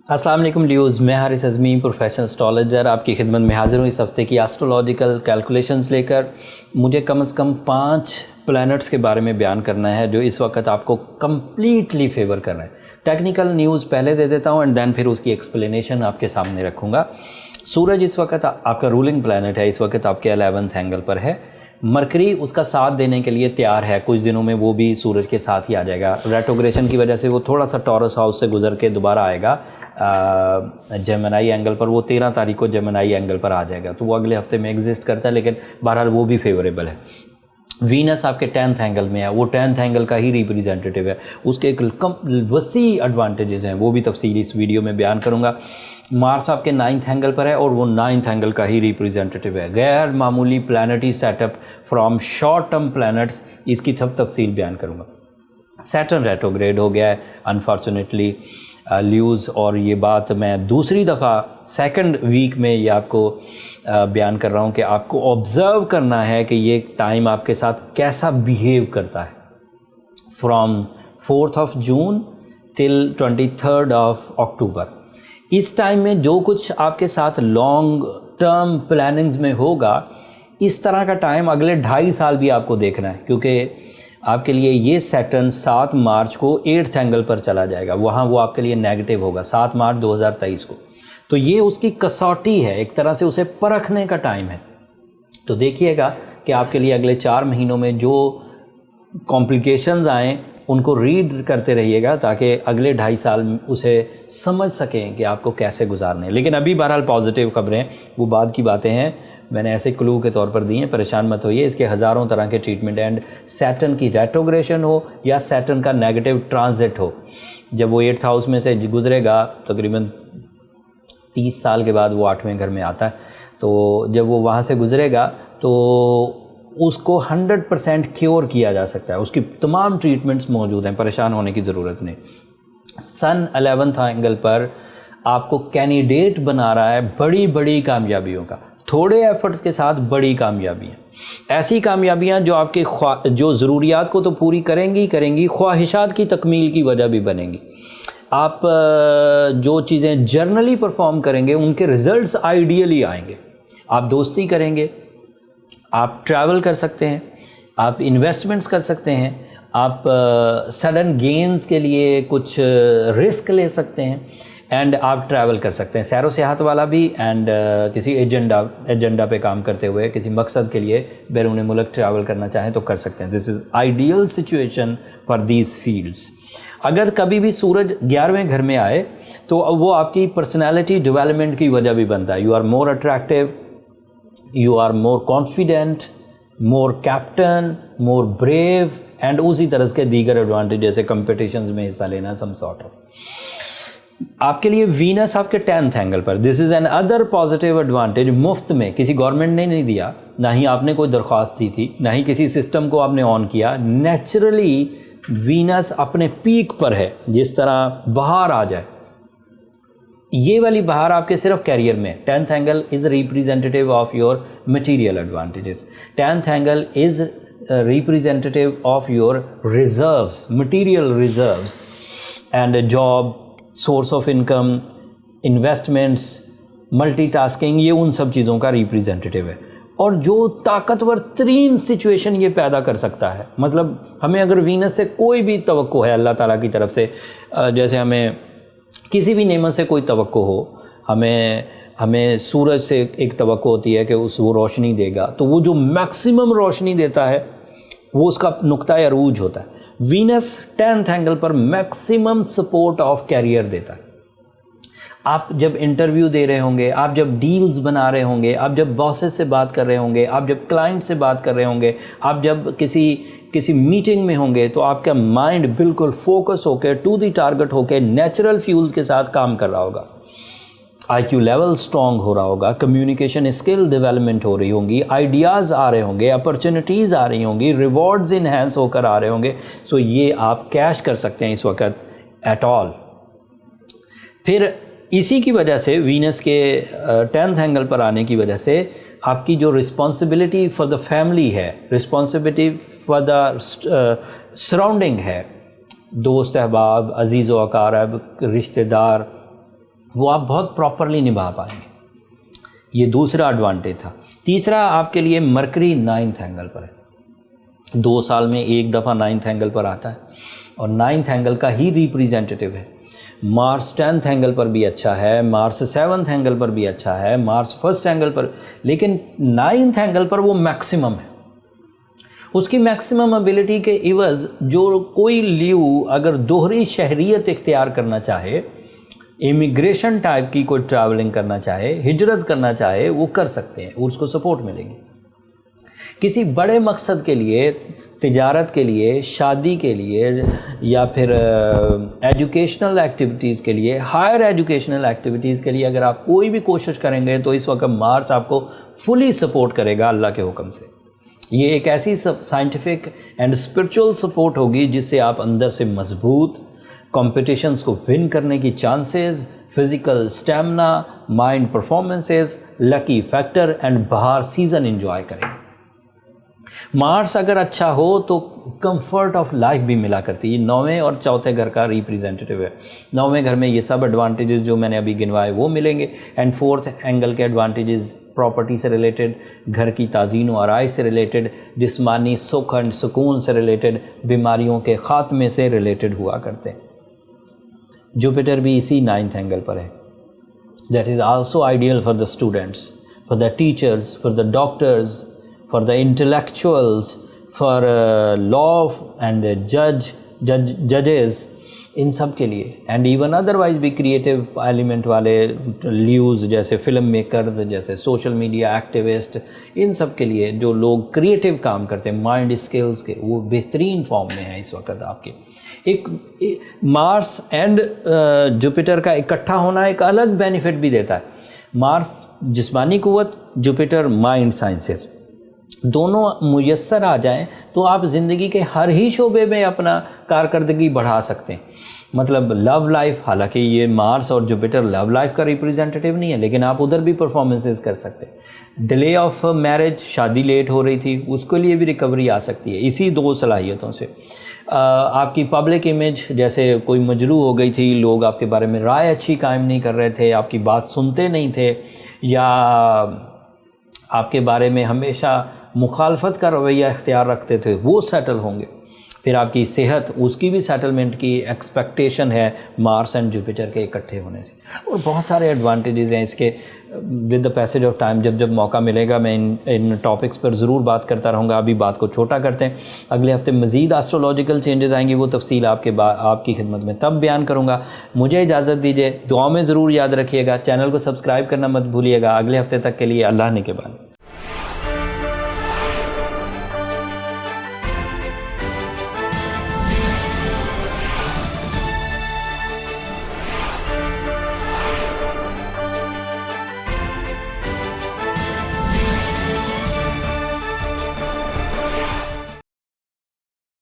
अस्सलाम वालेकुम ड्यूज़, मैं हारिस अज़मी प्रोफेशनल एस्ट्रोलॉजर आपकी खिदमत में हाज़िर हूँ इस हफ़्ते की एस्ट्रोलॉजिकल कैलकुलेशंस लेकर। मुझे कम से कम 5 प्लैनेट्स के बारे में बयान करना है जो इस वक्त आपको कम्प्लीटली फेवर कर रहे हैं। टेक्निकल न्यूज़ पहले दे देता हूँ एंड देन फिर उसकी एक्सप्लेनेशन आपके सामने रखूँगा। सूरज इस वक्त आपका रूलिंग प्लैनेट है, इस वक्त आपके 11th एंगल पर है। मरकरी उसका साथ देने के लिए तैयार है, कुछ दिनों में वो भी सूरज के साथ ही आ जाएगा। रेट्रोग्रेशन की वजह से वो थोड़ा सा टॉरस हाउस से गुजर के दोबारा आएगा जेमिनी एंगल पर। वो 13 तारीख को जेमिनी एंगल पर आ जाएगा, तो वो अगले हफ्ते में एग्जिस्ट करता है, लेकिन बहरहाल वो भी फेवरेबल है। वीनस आपके 10th एंगल में है, वो 10th एंगल का ही रिप्रेजेंटेटिव है। उसके एक वसी एडवांटेजेस हैं, वो भी तफसीली इस वीडियो में बयान करूंगा। मार्स आपके 9th एंगल पर है और वो 9th एंगल का ही रिप्रेजेंटेटिव है। गैर मामूली planetary setup from short term planets, इसकी तफसील बयान करूंगा। सैटर्न रेट्रोग्रेड हो गया है अनफॉर्चुनेटली ल्यूज़, और ये बात मैं दूसरी दफ़ा सेकंड वीक में ये आपको बयान कर रहा हूँ कि आपको ऑब्ज़र्व करना है कि ये टाइम आपके साथ कैसा बिहेव करता है। From 4th June till 23rd अक्टूबर, इस टाइम में जो कुछ आपके साथ लॉन्ग टर्म प्लानिंग्स में होगा, इस तरह का टाइम अगले 2.5 साल भी आपको देखना है, क्योंकि आपके लिए ये सैटर्न 7 मार्च को 8th एंगल पर चला जाएगा। वहाँ वो आपके लिए नेगेटिव होगा 7 मार्च 2023 को। तो ये उसकी कसौटी है, एक तरह से उसे परखने का टाइम है। तो देखिएगा कि आपके लिए अगले 4 महीनों में जो कॉम्प्लिकेशंस आएँ उनको रीड करते रहिएगा, ताकि अगले 2.5 साल उसे समझ सकें कि आपको कैसे गुजारने हैं। लेकिन अभी बहरहाल पॉजिटिव खबरें, वो बाद की बातें हैं, मैंने ऐसे क्लू के तौर पर दिए हैं, परेशान मत होइए। इसके हज़ारों तरह के ट्रीटमेंट एंड सैटर्न की रेट्रोग्रेशन हो या सैटर्न का नेगेटिव ट्रांजिट हो, जब वो 8th हाउस में से गुजरेगा तकरीबन 30 साल के बाद वो 8वें घर में आता है। तो जब वो वहाँ से गुजरेगा तो उसको 100% क्योर किया जा सकता है, उसकी तमाम ट्रीटमेंट्स मौजूद हैं, परेशान होने की ज़रूरत नहीं। सन 11th एंगल पर आपको कैंडिडेट बना रहा है बड़ी बड़ी कामयाबियों का, थोड़े एफर्ट्स के साथ बड़ी कामयाबियाँ, ऐसी कामयाबियाँ जो आपके जो ज़रूरियात को तो पूरी करेंगी करेंगी, ख्वाहिशात की तकमील की वजह भी बनेंगी। आप जो चीज़ें जर्नली परफॉर्म करेंगे उनके रिज़ल्ट्स आइडियली आएंगे। आप दोस्ती करेंगे, आप ट्रैवल कर सकते हैं, आप इन्वेस्टमेंट्स कर सकते हैं, आप सडन गेन्स के लिए कुछ रिस्क ले सकते हैं एंड आप ट्रैवल कर सकते हैं, सैरो सियाहत वाला भी, एंड किसी एजेंडा पे काम करते हुए किसी मकसद के लिए बैरून मुल्क ट्रैवल करना चाहें तो कर सकते हैं। This is ideal situation for these fields. अगर कभी भी सूरज 11वें घर में आए तो वो आपकी पर्सनैलिटी डेवलपमेंट की वजह भी बनता है। You are more attractive, you are more confident, more captain, more brave, and उसी तरह के दीगर एडवांटेज जैसे कंपटीशंस में हिस्सा लेना, सम सॉर्ट ऑफ। आपके लिए वीनस आपके 10th एंगल पर, this is an other positive advantage. मुफ्त में किसी गवर्नमेंट ने नहीं दिया, ना ही आपने कोई दरख्वास्त दी थी, ना ही किसी सिस्टम को आपने ऑन किया। नेचुरली वीनस अपने पीक पर है, जिस तरह बाहर आ जाए, ये वाली बाहर आपके सिर्फ कैरियर में। 10th angle is representative of your material advantages. 10th angle is representative of your reserves, material reserves and job, source of income, investments, multitasking, ये उन सब चीज़ों का रिप्रेजेंटेटिव है। और जो ताकतवर तरीन सिचुएशन ये पैदा कर सकता है, मतलब हमें अगर वीनस से कोई भी तवक्को है अल्लाह ताला की तरफ से, जैसे हमें किसी भी नेमत से कोई तवक्को हो, हमें सूरज से एक तवक्को होती है कि वो रोशनी देगा, तो वो जो मैक्सिमम रोशनी देता है वो उसका नुक्ता अरूज होता है। वीनस 10th एंगल पर मैक्सिमम सपोर्ट ऑफ कैरियर देता है। आप जब इंटरव्यू दे रहे होंगे, आप जब डील्स बना रहे होंगे, आप जब बॉसेस से बात कर रहे होंगे, आप जब क्लाइंट से बात कर रहे होंगे, आप जब किसी मीटिंग में होंगे, तो आपका माइंड बिल्कुल फोकस होकर टू दी टारगेट होकर नेचुरल फ्यूल्स के साथ काम कर रहा होगा। IQ लेवल स्ट्रॉन्ग हो रहा होगा, कम्युनिकेशन स्किल डेवलपमेंट हो रही होंगी, आइडियाज़ आ रहे होंगे, अपॉर्चुनिटीज़ आ रही होंगी, रिवॉर्ड्स इन्हेंस होकर आ रहे होंगे। सो ये आप कैश कर सकते हैं इस वक्त एट ऑल। फिर इसी की वजह से वीनस के 10th एंगल पर आने की वजह से आपकी जो रिस्पॉन्सिबिलिटी फॉर द फैमिली है, रिस्पॉन्सिबिलिटी फॉर द सराउंडिंग है, दोस्त अहबाब, अजीज़ व अकारब, रिश्तेदार, वो आप बहुत प्रॉपरली निभा पाएंगे। ये दूसरा एडवांटेज था। तीसरा, आपके लिए मरकरी 9th एंगल पर है। 2 साल में एक दफ़ा 9th एंगल पर आता है और 9th एंगल का ही रिप्रेजेंटेटिव है। मार्स 10th एंगल पर भी अच्छा है, मार्स 7th एंगल पर भी अच्छा है, मार्स 1st एंगल पर, लेकिन 9th एंगल पर वो मैक्सिमम है। उसकी मैक्सिमम एबिलिटी के इवज़ जो कोई लियो अगर दोहरी शहरियत इख्तियार करना चाहे, इमिग्रेशन टाइप की कोई ट्रैवलिंग करना चाहे, हिजरत करना चाहे, वो कर सकते हैं, उसको सपोर्ट मिलेगी। किसी बड़े मकसद के लिए, तिजारत के लिए, शादी के लिए, या फिर एजुकेशनल एक्टिविटीज़ के लिए, हायर एजुकेशनल एक्टिविटीज़ के लिए अगर आप कोई भी कोशिश करेंगे तो इस वक्त मार्स आपको फुली सपोर्ट करेगा अल्लाह के हुक्म से। ये एक ऐसी साइंटिफिक एंड स्पिरिचुअल सपोर्ट होगी जिससे आप अंदर से मजबूत, कॉम्पिटिशन्स को विन करने की chances, physical stamina, mind performances, lucky factor and बाहर सीज़न एंजॉय करेंगे। मार्स अगर अच्छा हो तो कंफर्ट ऑफ लाइफ भी मिला करती है। 9वें और 4थे घर का रिप्रेजेंटेटिव है। 9वें घर में ये सब एडवांटेजेस जो मैंने अभी गिनवाए वो मिलेंगे, एंड 4th एंगल के एडवांटेजेस प्रॉपर्टी से रिलेटेड, घर की ताज़ीन व आराइश से रिलेटेड, जिस्मानी सुख एंड सुकून से रिलेटेड, बीमारियों के ख़ात्मे से रिलेटेड हुआ करते हैं। जुपिटर भी इसी 9th एंगल पर है। That is also ideal for the students, for the teachers, for the doctors, for the intellectuals, for law and judges, इन सब के लिए, एंड इवन अदरवाइज भी क्रिएटिव एलिमेंट वाले ल्यूज़ जैसे फिल्म मेकर्स, जैसे सोशल मीडिया एक्टिविस्ट, इन सब के लिए जो लोग क्रिएटिव काम करते हैं माइंड स्किल्स के, वो बेहतरीन फॉर्म में है इस वक्त आपके। एक मार्स एंड जुपिटर का इकट्ठा होना एक अलग बेनिफिट भी देता है। मार्स जिस्मानी क़ुव्वत, जुपिटर माइंड साइंसेस, दोनों मुयस्सर आ जाएं तो आप ज़िंदगी के हर ही शोबे में अपना कारकर्दगी बढ़ा सकते हैं। मतलब लव लाइफ, हालांकि ये मार्स और जुपिटर लव लाइफ का रिप्रेजेंटेटिव नहीं है, लेकिन आप उधर भी परफॉर्मेंसेस कर सकते हैं। डिले ऑफ मैरिज, शादी लेट हो रही थी, उसके लिए भी रिकवरी आ सकती है इसी 2 सलाहियतों से। आपकी पब्लिक इमेज, जैसे कोई मजरू हो गई थी, लोग आपके बारे में राय अच्छी कायम नहीं कर रहे थे, आपकी बात सुनते नहीं थे, या आपके बारे में हमेशा मुखालफत का रवैया इख्तियार रखते थे, वो सेटल होंगे। फिर आपकी सेहत, उसकी भी सेटलमेंट की एक्सपेक्टेशन है मार्स एंड जुपिटर के इकट्ठे होने से। और बहुत सारे एडवांटेजेस हैं इसके। With the passage of time जब मौका मिलेगा मैं इन टॉपिक्स पर ज़रूर बात करता रहूँगा। अभी बात को छोटा करते हैं, अगले हफ्ते मज़ीद एस्ट्रोलॉजिकल चेंजेस आएंगी, वो तफसील आपकी खिदमत में तब बयान करूँगा। मुझे इजाज़त दीजिए, दुआ में ज़रूर याद रखिएगा, चैनल को सब्सक्राइब करना मत भूलिएगा। अगले हफ्ते तक के लिए अल्लाह ने के बाद।